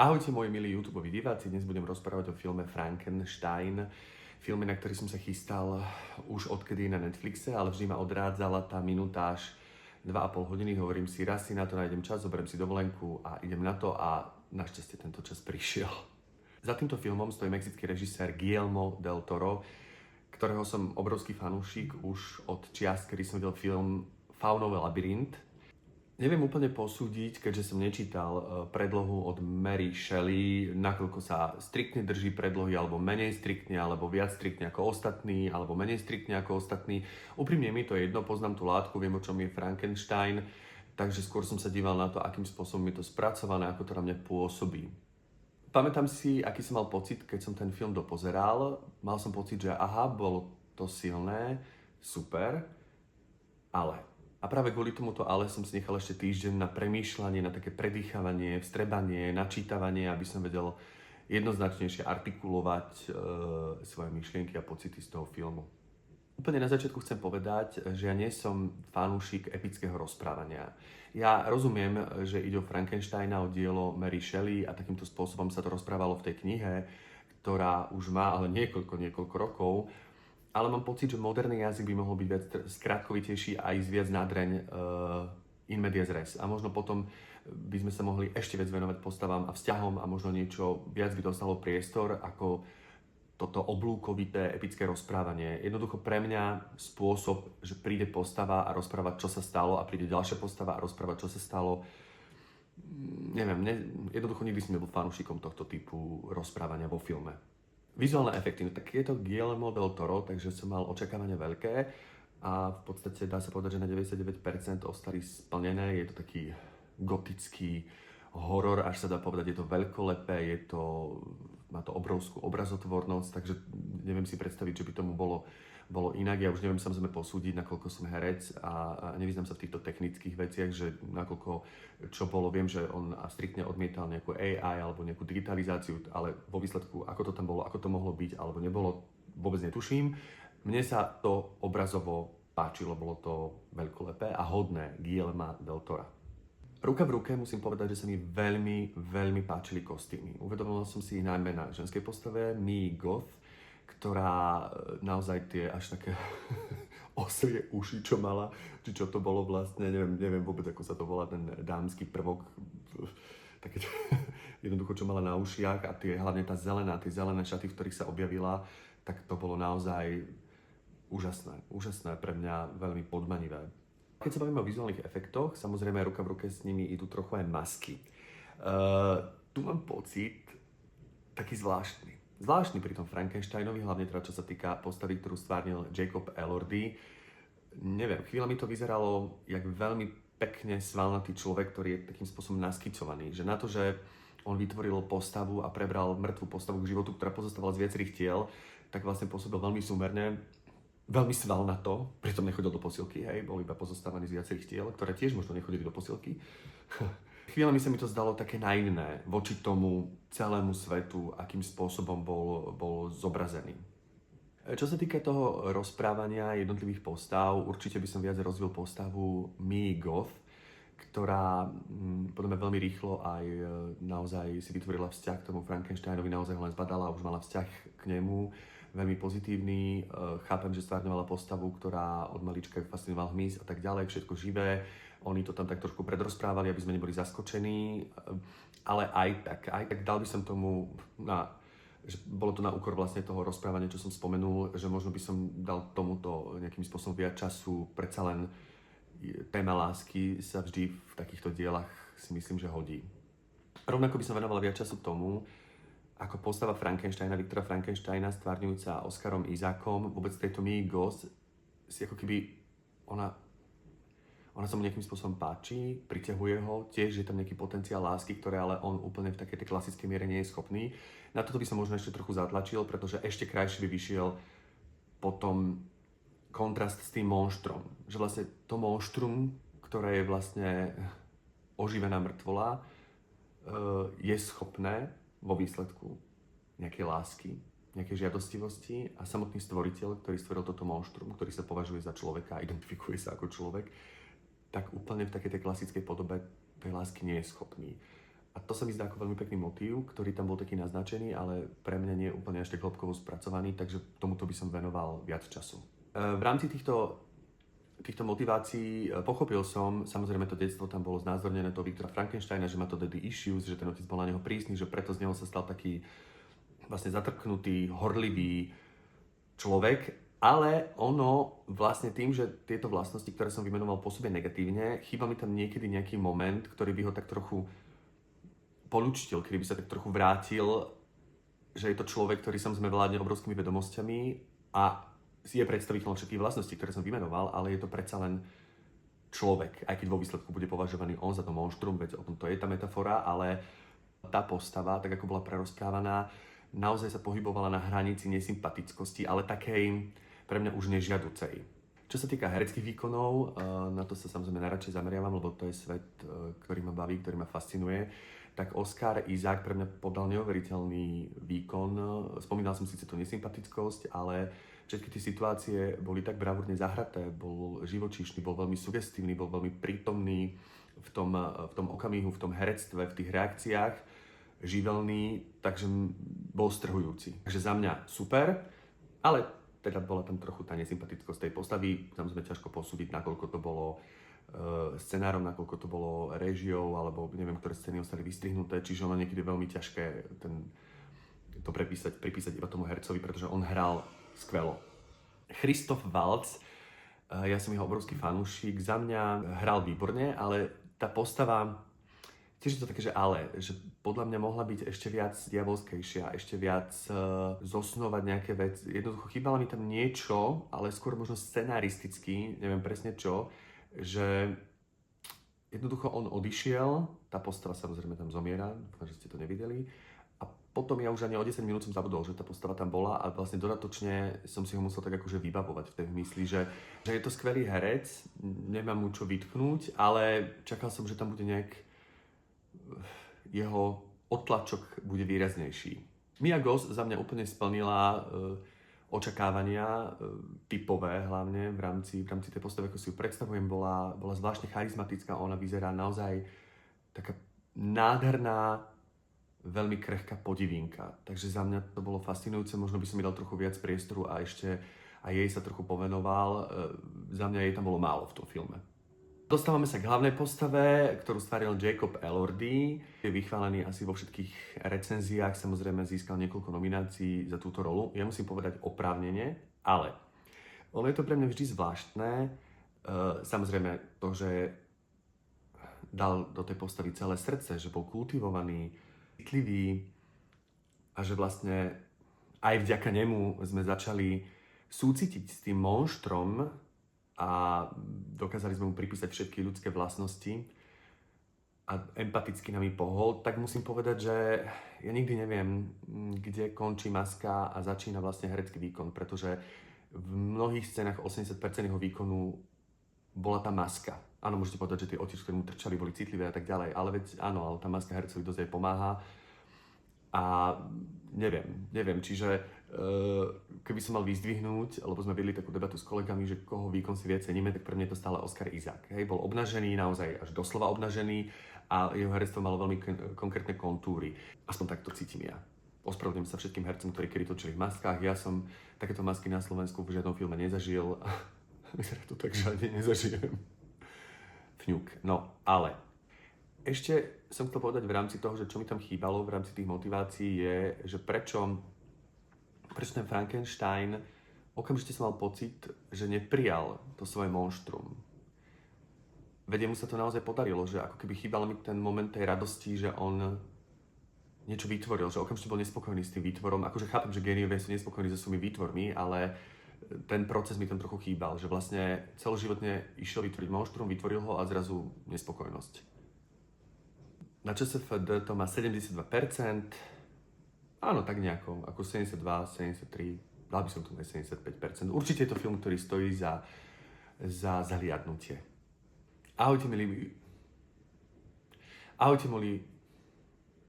Ahojte moji milí YouTube diváci, dnes budem rozprávať o filme Frankenstein, filme, na ktorý som sa chystal už odkedy na Netflixe, ale vždy ma odrádzala tá minutáž 2,5 hodiny, hovorím si, raz si na to nájdem čas, zoberiem si dovolenku a idem na to a našťastie tento čas prišiel. Za týmto filmom stojí mexický režisér Guillermo del Toro, ktorého som obrovský fanúšik už od čias, kedy som videl film Faunovo labyrint. Neviem úplne posúdiť, keďže som nečítal predlohu od Mary Shelley, nakoľko sa striktne drží predlohy, alebo menej striktne, alebo viac striktne ako ostatní, alebo menej striktne ako ostatní. Úprimne mi to jedno, poznám tú látku, viem, o čom je Frankenstein, takže skôr som sa díval na to, akým spôsobom je to spracované, ako to na mňa pôsobí. Pamätám si, aký som mal pocit, keď som ten film dopozeral. Mal som pocit, že aha, bolo to silné, super, ale... A práve kvôli tomuto ale som si nechal ešte týždeň na premýšľanie, na také predýchavanie, vstrebanie, načítavanie, aby som vedel jednoznačnejšie artikulovať svoje myšlienky a pocity z toho filmu. Úplne na začiatku chcem povedať, že ja nie som fanúšik epického rozprávania. Ja rozumiem, že ide o Frankensteina, o dielo Mary Shelley a takýmto spôsobom sa to rozprávalo v tej knihe, ktorá už má ale niekoľko rokov. Ale mám pocit, že moderný jazyk by mohol byť viac skrátkovitejší a ísť viac na dreň in medias res. A možno potom by sme sa mohli ešte viac venovať postavám a vzťahom a možno niečo viac by dostalo priestor ako toto oblúkovité epické rozprávanie. Jednoducho pre mňa spôsob, že príde postava a rozpráva, čo sa stalo a príde ďalšia postava a rozpráva, čo sa stalo. Jednoducho nikdy som nebol fanúšikom tohto typu rozprávania vo filme. Vizuálne efekty, no tak je to Guillermo del Toro, takže som mal očakávania veľké a v podstate dá sa povedať, že na 99% ostali splnené. Je to taký gotický horor, až sa dá povedať, je to veľkolepé, má to obrovskú obrazotvornosť, takže neviem si predstaviť, že by tomu bolo inak. Ja už neviem samozrejme posúdiť, nakoľko som herec a nevyznám sa v týchto technických veciach, že nakoľko čo bolo, viem, že on striktne odmietal nejakú AI alebo nejakú digitalizáciu, ale vo výsledku, ako to tam bolo, ako to mohlo byť alebo nebolo, vôbec netuším. Mne sa to obrazovo páčilo, bolo to veľkolepé a hodné Guillerma del Tora. Ruka v ruke musím povedať, že sa mi veľmi, veľmi páčili kostýmy. Uvedomil som si ich najmä na ženskej postave Mia Goth, ktorá naozaj tie až také osrie uši, čo mala, či čo to bolo vlastne, neviem vôbec, ako sa to volá, ten dámsky prvok, také jednoducho, čo mala na ušiach a hlavne tie zelené šaty, v ktorých sa objavila, tak to bolo naozaj úžasné pre mňa, veľmi podmanivé. Keď sa bavíme o vizuálnych efektoch, samozrejme ruka v ruke s nimi idú trochu aj masky. Tu mám pocit taký zvláštny pri tom Frankensteinovi, hlavne teda čo sa týka postavy, ktorú stvárnil Jacob Elordi. Neviem, chvíľami to vyzeralo jak veľmi pekne svalnatý človek, ktorý je takým spôsobom naskicovaný. Že na to, že on vytvoril postavu a prebral mŕtvú postavu k životu, ktorá pozostávala z viacerých tiel, tak vlastne pôsobil veľmi súmerne, veľmi svalnato, pritom nechodil do posilky, bol iba pozostávaný z viacerých tiel, ktoré tiež možno nechodili do posilky. Chvíľami sa mi to zdalo také naivné voči tomu celému svetu, akým spôsobom bol zobrazený. Čo sa týka toho rozprávania jednotlivých postav, určite by som viac rozvil postavu Mia Goth, ktorá podľa mňa veľmi rýchlo aj naozaj si vytvorila vzťah k tomu Frankensteinovi, naozaj ho len zbadala a už mala vzťah k nemu, veľmi pozitívny. Chápem, že stvárňovala postavu, ktorá od malička fascinoval hmyz a tak ďalej, všetko živé. Oni to tam tak trošku predrozprávali, aby sme neboli zaskočení, ale aj tak dal by som tomu, že bolo to na úkor vlastne toho rozprávania, čo som spomenul, že možno by som dal tomuto nejakým spôsobom viac času, predsa len téma lásky sa vždy v takýchto dielach si myslím, že hodí. Rovnako by som venoval viac času tomu, ako postava Viktora Frankensteina, stvárňujúca Oscarom Isaakom, vôbec tejto Mia Goth, si ako keby ona sa mu nejakým spôsobom páči, priťahuje ho, tiež je tam nejaký potenciál lásky, ktoré ale on úplne v takej tej klasickej miere nie je schopný. Na toto by som možno ešte trochu zatlačil, pretože ešte krajšie by vyšiel potom kontrast s tým monštrom. Že vlastne to monštrum, ktoré je vlastne oživená mŕtvola, je schopné vo výsledku nejakej lásky, nejakej žiadostivosti a samotný stvoriteľ, ktorý stvoril toto monštrum, ktorý sa považuje za človeka a identifikuje sa ako človek, tak úplne v takej tej klasickej podobe tej lásky nie je schopný. A to sa mi zdá ako veľmi pekný motív, ktorý tam bol taký naznačený, ale pre mňa nie je úplne až tak hĺbkovo spracovaný, takže tomuto by som venoval viac času. V rámci týchto motivácií pochopil som, samozrejme to detstvo tam bolo znázornené toho Viktora Frankensteina, že má to daddy issues, že ten otec bol na neho prísny, že preto z neho sa stal taký vlastne zatrpknutý, horlivý človek, ale ono vlastne tým, že tieto vlastnosti, ktoré som vymenoval, pôsobia negatívne, chýba mi tam niekedy nejaký moment, ktorý by ho tak trochu polúčtil, kedy by sa tak trochu vrátil, že je to človek, ktorý samozrejme vládne obrovskými vedomosťami a je predstaviteľom všetkých vlastností, ktoré som vymenoval, ale je to predsa len človek, aj keď vo výsledku bude považovaný on za to monštrum, veď o tom to je tá metafora, ale tá postava, tak ako bola prerozprávaná, naozaj sa pohybovala na hranici nesympatickosti, ale takej pre mňa už nežiaducej. Čo sa týka hereckých výkonov, na to sa samozrejme najradšej zameriavam, lebo to je svet, ktorý ma baví, ktorý ma fascinuje, tak Oscar Isaac pre mňa podal neuveriteľný výkon. Spomínal som síce tú nesympatickosť, ale všetky tie situácie boli tak bravúrne zahraté, bol živočíšny, bol veľmi sugestívny, bol veľmi prítomný v tom okamihu, v tom herectve, v tých reakciách, živelný, takže bol strhujúci. Takže za mňa super, ale teda bola tam trochu tá nesympatickosť tej postavy, tam sme ťažko posúdiť, nakoľko to bolo scenárom, nakoľko to bolo réžiou, alebo neviem, ktoré scény ostali vystrihnuté, čiže ono niekedy je veľmi ťažké to pripísať iba tomu hercovi, pretože on hral skvelo. Christoph Waltz, ja som jeho obrovský fanúšik, za mňa hral výborne, ale tá postava, tiež je to také, že podľa mňa mohla byť ešte viac diabolskejšia, ešte viac zosnovať nejaké veci. Jednoducho chýbalo mi tam niečo, ale skôr možno scenaristicky, neviem presne čo, že jednoducho on odišiel, tá postava samozrejme tam zomiera, dúfam, že ste to nevideli, a potom ja už ani o 10 minút som zabudol, že tá postava tam bola a vlastne dodatočne som si ho musel tak akože vybavovať v tej mysli, že je to skvelý herec, nemám mu čo vytknúť, ale čakal som, že tam bude nejak jeho odtlačok bude výraznejší. Mia Goth za mňa úplne splnila očakávania, typové hlavne v rámci tej postavy, ako si ju predstavujem, bola zvláštne charizmatická, ona vyzerá naozaj taká nádherná, veľmi krehká podivínka. Takže za mňa to bolo fascinujúce, možno by som mi dal trochu viac priestoru a ešte aj jej sa trochu povenoval. Za mňa jej tam bolo málo v tom filme. Dostávame sa k hlavnej postave, ktorú stvoril Jacob Elordi. Je vychválený asi vo všetkých recenziách, samozrejme získal niekoľko nominácií za túto rolu. Ja musím povedať oprávnene, ale ono je to pre mňa vždy zvláštne. Samozrejme to, že dal do tej postavy celé srdce, že bol kultivovaný, citlivý a že vlastne aj vďaka nemu sme začali súcitiť s tým monštrom a dokázali sme mu pripísať všetky ľudské vlastnosti a empaticky nami pohol, tak musím povedať, že ja nikdy neviem, kde končí maska a začína vlastne herecký výkon, pretože v mnohých scénach 80% jeho výkonu bola tá maska. Áno, môžete povedať, že tie oči, ktoré mu trčali, boli citlivé a tak ďalej, ale veď áno, ale tá maska hercovi dosť aj pomáha. A neviem, čiže keby som mal vyzdvihnúť, lebo sme vedli takú debatu s kolegami, že koho výkon si viac ceníme, tak pre mňa je to stále Oscar Isaac. Hej, bol obnažený, naozaj až doslova obnažený a jeho herectvo malo veľmi konkrétne kontúry. Aspoň takto cítim ja. Ospravedlňujem sa všetkým hercom, ktorí kedy točili v maskách. Ja som takéto masky na Slovensku v žiadnom filme nezažil. Vyzerá to tak, že ani nezažijem. Fňuk. No, ale ešte som chcel povedať v rámci toho, že čo mi tam chýbalo v rámci tých motivácií je, že prečo ten Frankenstein okamžite som mal pocit, že neprijal to svoje monštrum. Veď mu sa to naozaj podarilo, že ako keby chýbal mi ten moment tej radosti, že on niečo vytvoril, že okamžite bol nespokojný s tým výtvorom. Akože chápem, že géniovia sú nespokojní so svojimi výtvormi, ale ten proces mi tam trochu chýbal, že vlastne celoživotne išiel vytvoriť monštrum, vytvoril ho a zrazu nespokojnosť. Na ČSFD to má 72%, áno, tak nejako, ako 72, 73, dal by som to aj 75%. Určite je to film, ktorý stojí za zahliadnutie. Ahojte milí